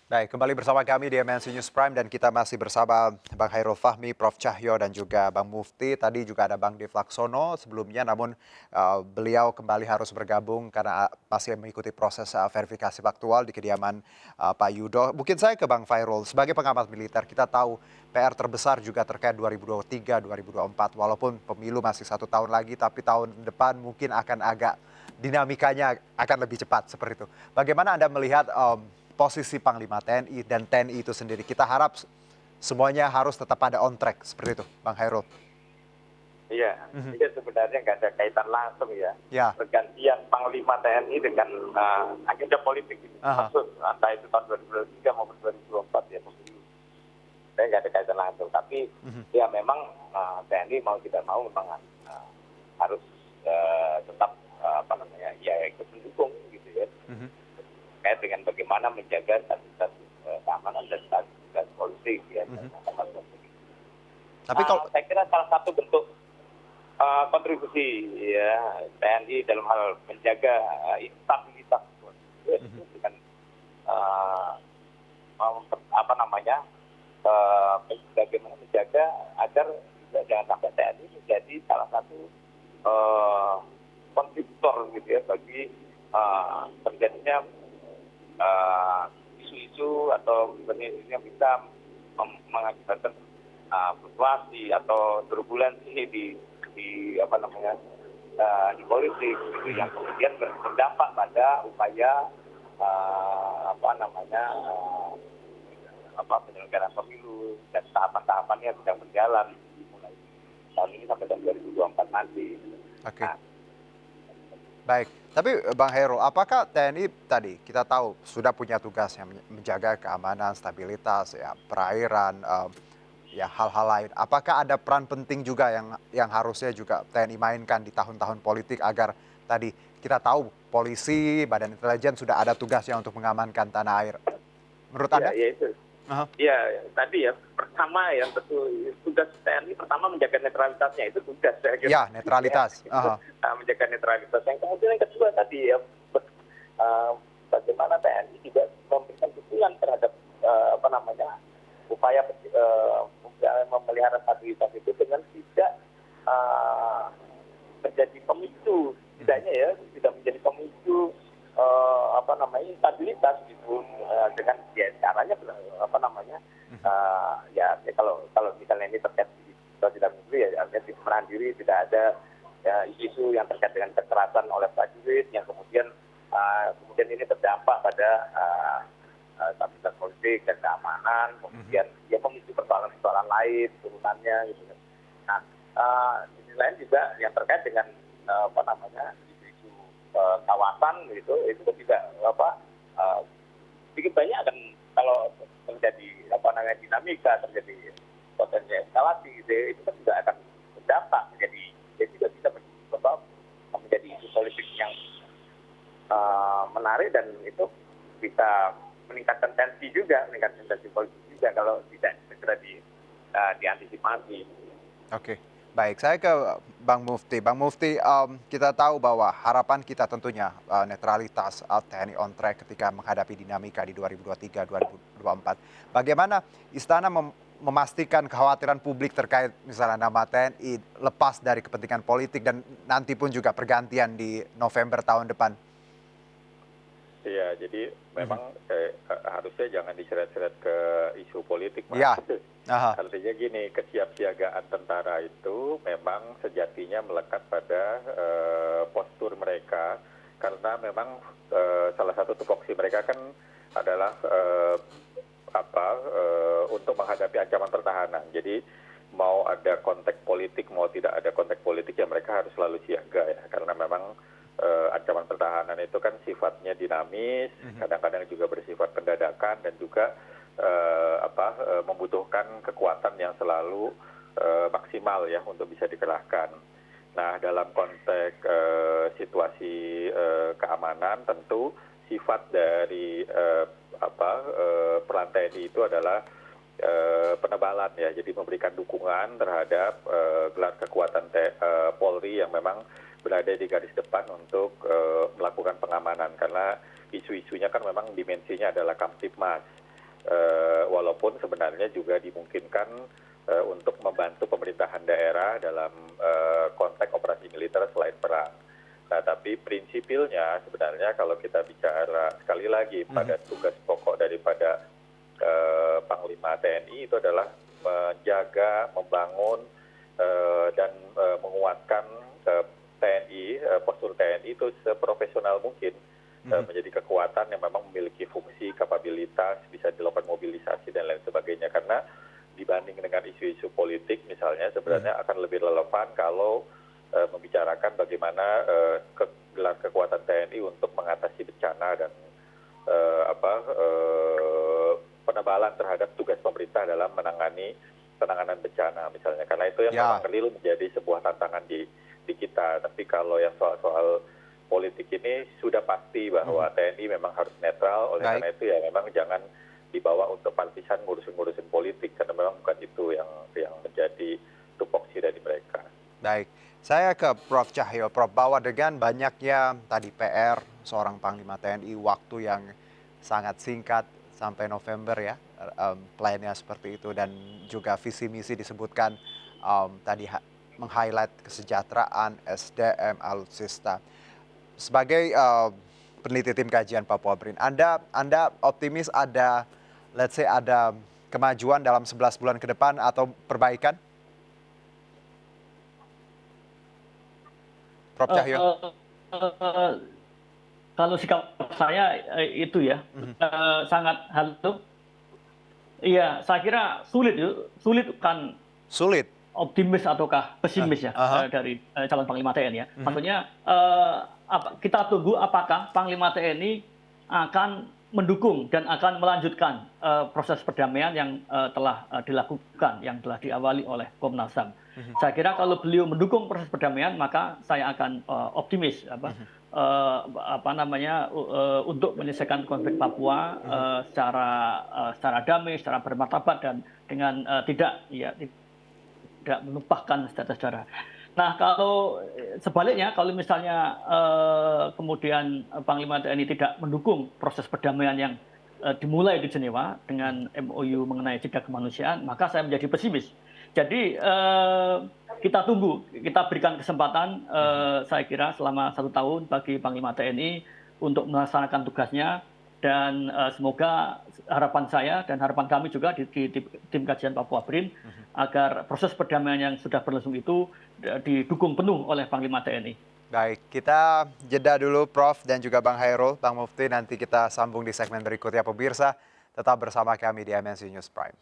Baik, kembali bersama kami di MNC News Prime dan kita masih bersama Bang Hairul Fahmi, Prof. Cahyo dan juga Bang Mufti. Tadi juga ada Bang Dev Laksono sebelumnya, namun beliau kembali harus bergabung karena masih mengikuti proses verifikasi faktual di kediaman Pak Yudo. Mungkin saya ke Bang Hairul, sebagai pengamat militer kita tahu PR terbesar juga terkait 2023, 2024. Walaupun pemilu masih 1 tahun lagi, tapi tahun depan mungkin akan agak dinamikanya akan lebih cepat seperti itu. Bagaimana Anda melihat posisi Panglima TNI dan TNI itu sendiri? Kita harap semuanya harus tetap ada on track seperti itu, Bang Hairul. Iya, Mhm. ini sebenarnya nggak ada kaitan langsung ya. Ya, Pergantian Panglima TNI dengan agenda politik ini. aha, Maksud entah itu tahun 2023 maupun 2024 ya pemilu. Saya nggak ada kaitan langsung. Tapi mhm, ya memang TNI mau tidak mau memang harus tetap apa namanya ya ikut mendukung gitu ya. mhm, Terkait dengan bagaimana menjaga stabilitas keamanan dan stabilitas politik ya. mhm. Tapi kalau Saya kira salah satu bentuk kontribusi ya TNI dalam hal menjaga stabilitas mhm, itu dengan eh, apa namanya bagaimana menjaga agar juga jangan sampai TNI menjadi salah satu eh, kontributor gitu ya bagi terjadinya isu-isu atau isu yang bisa mengakibatkan fluktuasi atau turbulensi di apa namanya di politik gitu, mhm, yang kemudian berdampak pada upaya apa namanya apa penyelenggaraan pemilu dan tahapan-tahapannya sedang berjalan mulai tahun ini sampai tahun 2024 nanti. oke. Nah, Baik, tapi Bang Hairul, apakah TNI tadi kita tahu sudah punya tugas yang menjaga keamanan, stabilitas, ya perairan, ya hal-hal lain. Apakah ada peran penting juga yang harusnya juga TNI mainkan di tahun-tahun politik agar tadi kita tahu polisi, badan intelijen sudah ada tugasnya untuk mengamankan tanah air. Menurut ya, Anda? ya itu. Aha. Ya, tadi ya pertama ya tentu tugas TNI pertama menjaga netralitasnya itu tugas saya kira. Ya, Ya, netralitas. itu Aha. menjaga netralitas. Yang kemudian yang kedua tadi ya eh, bagaimana TNI juga memberikan dukungan terhadap apa namanya upaya memelihara stabilitas itu dengan tidak eh, menjadi pemicu, Mhm, setidaknya ya tidak menjadi pemicu apa namanya stabilitas gitu dengan ya caranya apa namanya mhm, ya kalau kalau misalnya ini terkait kalau tidak membeli ya artinya menahan diri tidak ada ya, isu yang terkait dengan kekerasan oleh prajurit yang kemudian ini terdampak pada stabilitas politik dan keamanan, mhm, kemudian ya pemicu persoalan-persoalan lain turunannya gitu kan. Nah, di sisi lain juga yang terkait dengan apa namanya isu-isu kawasan gitu, itu kan juga apa eh, sedikit banyak akan kalau terjadi apa namanya dinamika, terjadi potensi eskalasi gitu, ya, itu kan juga akan berdampak menjadi jadi juga bisa menjadi isu politik yang menarik dan itu bisa meningkatkan tensi juga, meningkatkan tensi politik juga kalau tidak segera diantisipasi. oke. Baik, saya ke Bang Mufti. Bang Mufti, kita tahu bahwa harapan kita tentunya netralitas TNI on track ketika menghadapi dinamika di 2023, 2024. Bagaimana Istana memastikan kekhawatiran publik terkait misalnya nama TNI lepas dari kepentingan politik dan nanti pun juga pergantian di November tahun depan? Iya, jadi Mhm. memang harusnya jangan diseret-seret ke isu politik, Mas. Iya. Aha. Artinya gini, kesiapsiagaan tentara itu memang sejatinya melekat pada postur mereka, karena memang salah satu tupoksi mereka kan adalah untuk menghadapi ancaman pertahanan. Jadi mau ada konteks politik, mau tidak ada konteks politik, ya mereka harus selalu siaga ya, karena memang ancaman pertahanan itu kan sifatnya dinamis, Mhm. kadang-kadang juga bersifat pendadakan dan juga membutuhkan kekuatan yang selalu maksimal ya untuk bisa dikerahkan. Nah, dalam konteks situasi keamanan, tentu sifat dari peran TNI itu adalah penebalan ya, jadi memberikan dukungan terhadap gelar kekuatan Polri yang memang berada di garis depan untuk melakukan pengamanan, karena isu-isunya kan memang dimensinya adalah Kamtipmas. Walaupun sebenarnya juga dimungkinkan untuk membantu pemerintahan daerah dalam konteks operasi militer selain perang. Nah, tapi prinsipilnya sebenarnya kalau kita bicara sekali lagi pada tugas pokok daripada Panglima TNI itu adalah menjaga, membangun, dan menguatkan TNI, postur TNI itu seprofesional mungkin, menjadi kekuatan yang memang memiliki fungsi, kapabilitas, bisa dilakukan mobilisasi dan lain sebagainya. Karena dibanding dengan isu-isu politik misalnya sebenarnya akan lebih relevan kalau membicarakan bagaimana gelar kekuatan TNI untuk mengatasi bencana dan penebalan terhadap tugas pemerintah dalam menangani penanganan bencana misalnya. Karena itu yang memang real menjadi sebuah tantangan di kita. Tapi kalau yang soal politik ini sudah pasti bahwa TNI memang harus netral. Oleh karena itu ya memang jangan dibawa untuk partisan ngurusin politik karena memang bukan itu yang menjadi tupoksi dari mereka. Baik, saya ke Prof. Cahyo. Prof, bahwa dengan banyaknya tadi PR seorang Panglima TNI, waktu yang sangat singkat sampai November ya, plannya seperti itu, dan juga visi misi disebutkan tadi meng-highlight kesejahteraan, SDM, alutsista. Sebagai peneliti tim kajian Papua BRIN, Anda optimis ada, let's say ada kemajuan dalam 11 bulan ke depan atau perbaikan? Prof. Cahyo. Kalau sikap saya itu ya sangat halus. Iya, saya kira sulit kan Sulit. optimis ataukah pesimis ya dari calon Panglima TNI ya. Maksudnya kita tunggu apakah Panglima TNI akan mendukung dan akan melanjutkan proses perdamaian yang telah dilakukan, yang telah diawali oleh Komnas HAM. Saya kira kalau beliau mendukung proses perdamaian, maka saya akan optimis untuk menyelesaikan konflik Papua secara damai, secara bermartabat dan dengan tidak menumpahkan sejarah. Nah, kalau sebaliknya, kalau misalnya kemudian Panglima TNI tidak mendukung proses perdamaian yang dimulai di Jenewa dengan MOU mengenai jeda kemanusiaan, maka saya menjadi pesimis. Jadi kita tunggu, kita berikan kesempatan, saya kira selama 1 tahun bagi Panglima TNI untuk melaksanakan tugasnya, dan semoga harapan saya dan harapan kami juga di tim kajian Papua BRIN agar proses perdamaian yang sudah berlangsung itu didukung penuh oleh Panglima TNI. Baik, kita jeda dulu Prof dan juga Bang Hairul, Bang Mufti, nanti kita sambung di segmen berikutnya pemirsa. Tetap bersama kami di MNC News Prime.